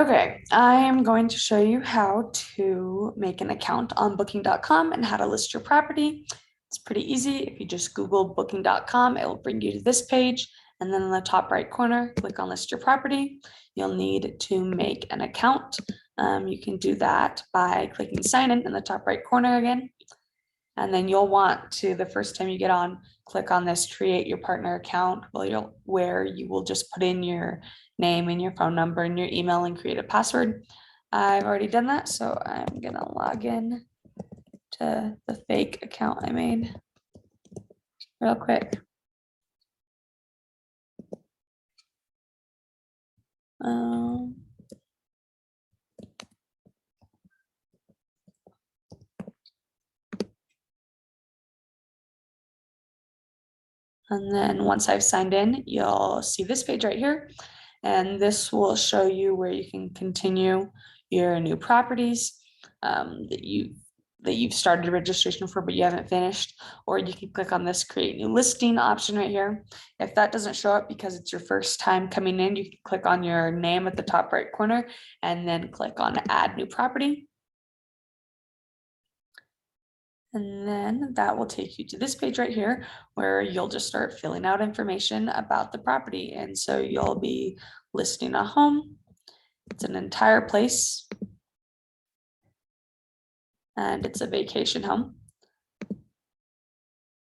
Okay, I am going to show you how to make an account on booking.com and how to list your property. It's pretty easy. If you just Google booking.com, it will bring you to this page. And then in the top right corner, click on list your property. You'll need to make an account. You can do that by clicking sign in the top right corner again. And then you'll want to, the first time you get on, click on this create your partner account where you will just put in your name and your phone number and your email and create a password. I've already done that, so I'm gonna log in to the fake account I made real quick. Um, and then once I've signed in, you'll see this page right here. And this will show you where you can continue your new properties that you've started registration for, but you haven't finished, or you can click on this create new listing option right here. If that doesn't show up because it's your first time coming in, you can click on your name at the top right corner and then click on add new property. And then that will take you to this page right here where you'll just start filling out information about the property. And so you'll be listing a home. It's an entire place. And it's a vacation home.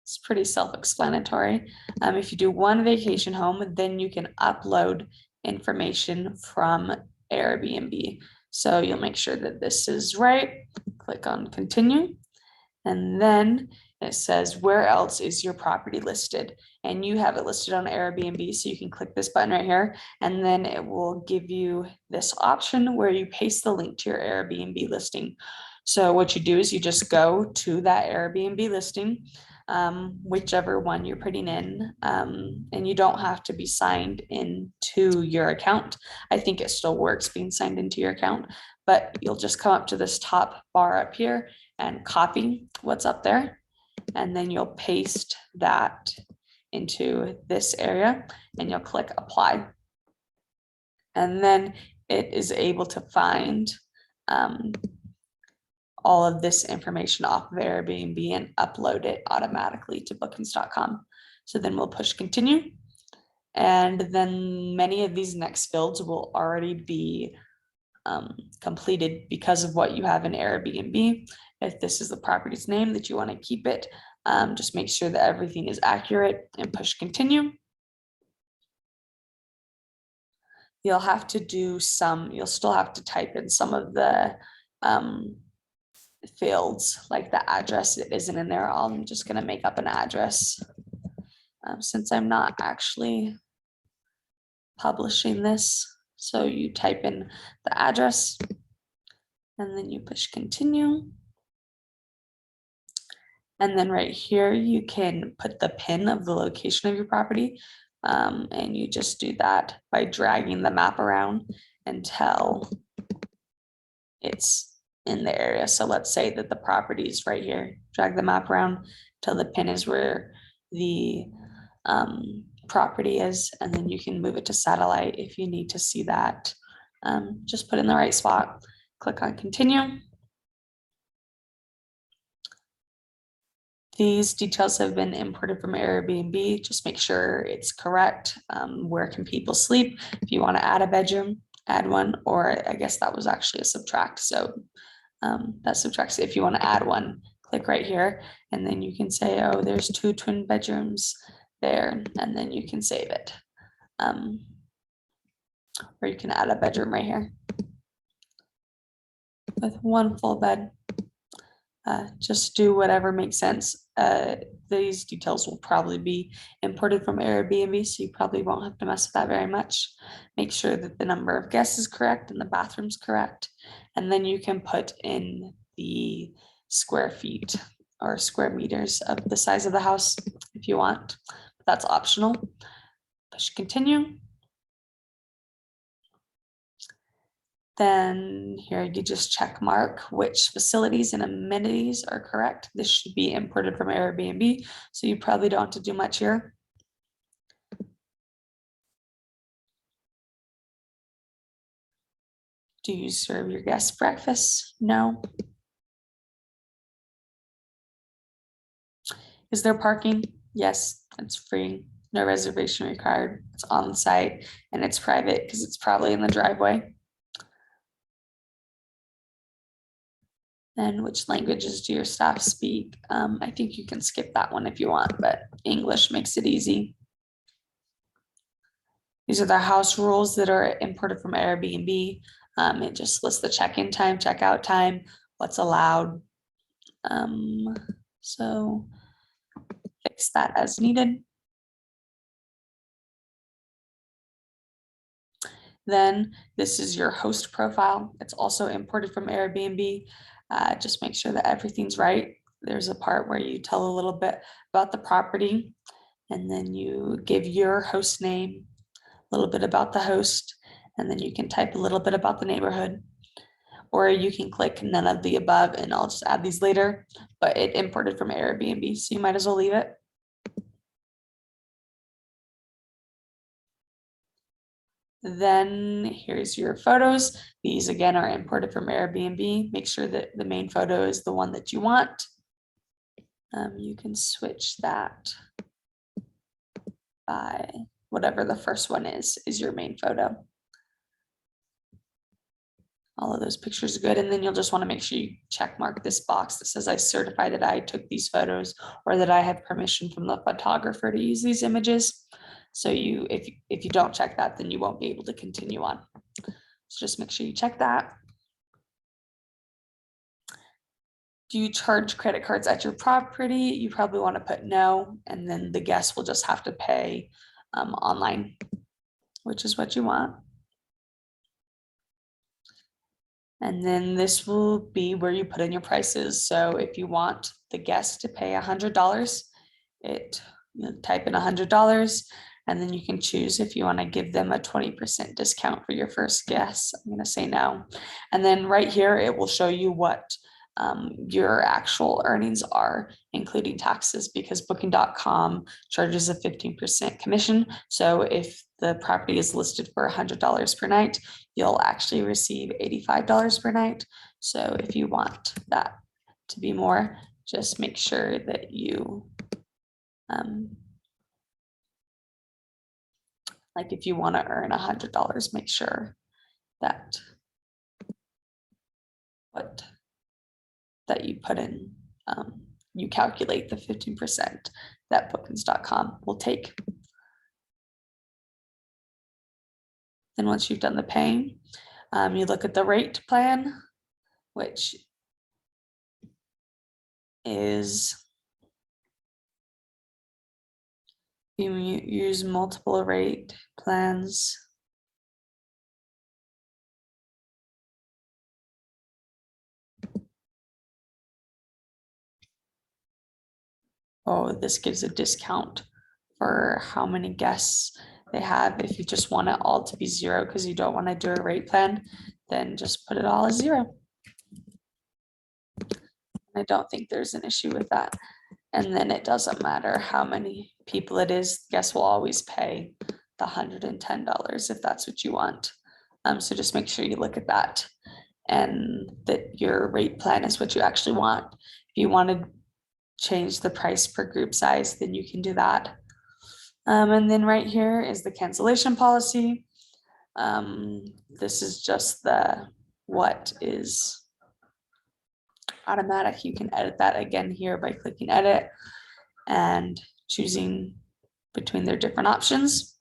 It's pretty self-explanatory. If you do one vacation home, then you can upload information from Airbnb. So you'll make sure that this is right. Click on continue. And then it says, where else is your property listed? And you have it listed on Airbnb. So you can click this button right here, and then it will give you this option where you paste the link to your Airbnb listing. So what you do is you just go to that Airbnb listing, whichever one you're putting in, and you don't have to be signed into your account. I think it still works being signed into your account, but you'll just come up to this top bar up here and copy what's up there. And then you'll paste that into this area and you'll click apply. And then it is able to find all of this information off of Airbnb and upload it automatically to bookings.com. So then we'll push continue. And then many of these next fields will already be completed because of what you have in Airbnb. If this is the property's name that you want to keep it, just make sure that everything is accurate and push continue. You'll have to do you'll still have to type in some of the fields, like the address that isn't in there. I'm just going to make up an address since I'm not actually publishing this. So you type in the address and then you push continue. And then right here, you can put the pin of the location of your property. And you just do that by dragging the map around until it's in the area. So let's say that the property is right here. Drag the map around till the pin is where the property is, and then you can move it to satellite if you need to see that. Just put in the right spot. Click on continue. These details have been imported from Airbnb. Just make sure it's correct. Where can people sleep? If you want to add a bedroom, add one, or I guess that was actually a subtract. So that subtracts. If you want to add one, click right here, and then you can say, oh, there's 2 twin bedrooms there, and then you can save it. Or you can add a bedroom right here with 1 full bed. Just do whatever makes sense. These details will probably be imported from Airbnb, so you probably won't have to mess with that very much. Make sure that the number of guests is correct and the bathroom's correct. And then you can put in the square feet or square meters of the size of the house if you want. That's optional. Push continue. Then here you just check mark which facilities and amenities are correct. This should be imported from Airbnb, so you probably don't have to do much here. Do you serve your guests breakfast? No. Is there parking? Yes, it's free. No reservation required. It's on site and it's private because it's probably in the driveway. And which languages do your staff speak? I think you can skip that one if you want, but English makes it easy. These are the house rules that are imported from Airbnb. It just lists the check-in time, check-out time, what's allowed. So fix that as needed. Then this is your host profile. It's also imported from Airbnb. Just make sure that everything's right. There's a part where you tell a little bit about the property, and then you give your host name, a little bit about the host, and then you can type a little bit about the neighborhood. Or you can click none of the above, and I'll just add these later, but it imported from Airbnb, so you might as well leave it. Then here's your photos. These again are imported from Airbnb. Make sure that the main photo is the one that you want. You can switch that by whatever the first one is your main photo. All of those pictures are good. And then you'll just want to make sure you check mark this box that says I certify that I took these photos or that I have permission from the photographer to use these images. So if you don't check that, then you won't be able to continue on. So just make sure you check that. Do you charge credit cards at your property? You probably want to put no, and then the guest will just have to pay online, which is what you want. And then this will be where you put in your prices. So if you want the guest to pay $100, type in $100, and then you can choose if you want to give them a 20% discount for your first guest. I'm going to say no. And then right here, it will show you what your actual earnings are, including taxes, because Booking.com charges a 15% commission. So if the property is listed for $100 per night, you'll actually receive $85 per night. So if you want that to be more, just make sure that you like if you want to earn $100, make sure that that you put in, you calculate the 15% that Bookings.com will take. Then once you've done the paying, you look at the rate plan, which is you use multiple rate plans. Oh, this gives a discount for how many guests they have. If you just want it all to be zero because you don't want to do a rate plan, then just put it all as zero. I don't think there's an issue with that. And then it doesn't matter how many people it is, guests will always pay the $110 if that's what you want. So just make sure you look at that and that your rate plan is what you actually want. If you want to change the price per group size, then you can do that. And then right here is the cancellation policy. This is just what is automatic. You can edit that again here by clicking edit and choosing between their different options.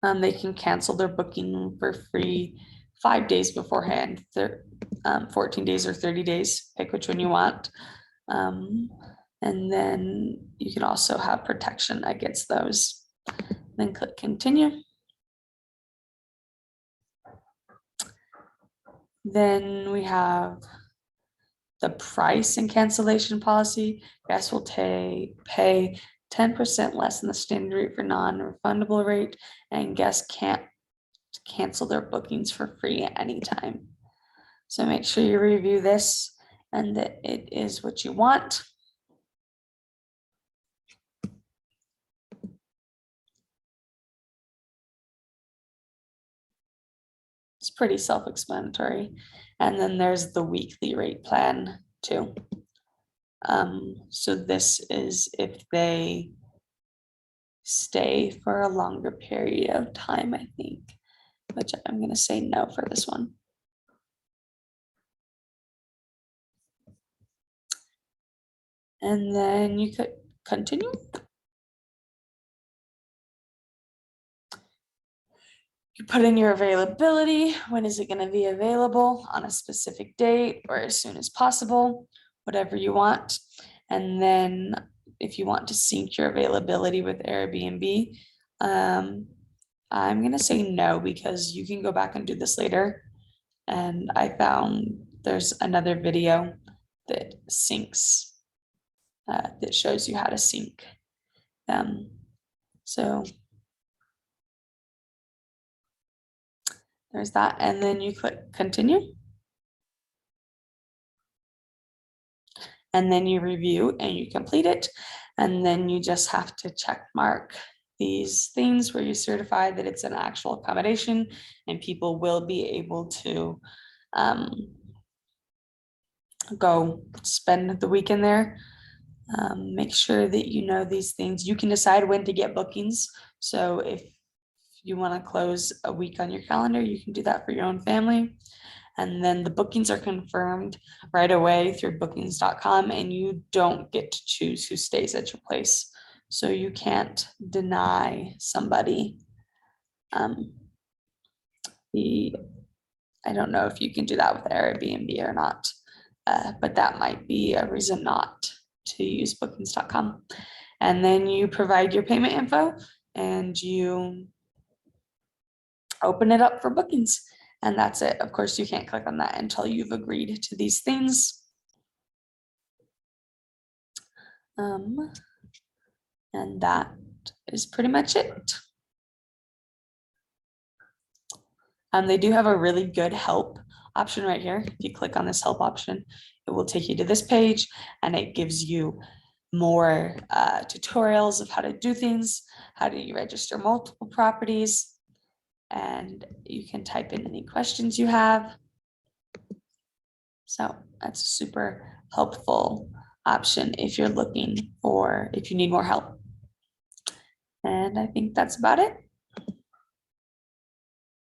They can cancel their booking for free 5 days beforehand, 14 days or 30 days, pick which one you want. And then you can also have protection against those. Then click continue. Then we have the price and cancellation policy. Guests will pay 10% less than the standard rate for non-refundable rate, and guests can't cancel their bookings for free at any time. So make sure you review this and that it is what you want. pretty self-explanatory. And then there's the weekly rate plan too. So this is if they stay for a longer period of time, I think, which I'm gonna say no for this one. And then you could continue. You put in your availability. When is it going to be available? On a specific date or as soon as possible, whatever you want. And then if you want to sync your availability with Airbnb, I'm going to say no because you can go back and do this later. And I found there's another video that syncs, that shows you how to sync them. So there's that, and then you click continue. And then you review and you complete it. And then you just have to check mark these things where you certify that it's an actual accommodation and people will be able to go spend the weekend there. Make sure that you know these things. You can decide when to get bookings. So if you want to close a week on your calendar, you can do that for your own family. And then the bookings are confirmed right away through bookings.com, and you don't get to choose who stays at your place. So you can't deny somebody. I don't know if you can do that with Airbnb or not, but that might be a reason not to use bookings.com. And then you provide your payment info and you open it up for bookings. And that's it. Of course, you can't click on that until you've agreed to these things. And that is pretty much it. They do have a really good help option right here. If you click on this help option, it will take you to this page and it gives you more tutorials of how to do things, how do you register multiple properties, and you can type in any questions you have. So that's a super helpful option if you're looking for, if you need more help. And I think that's about it.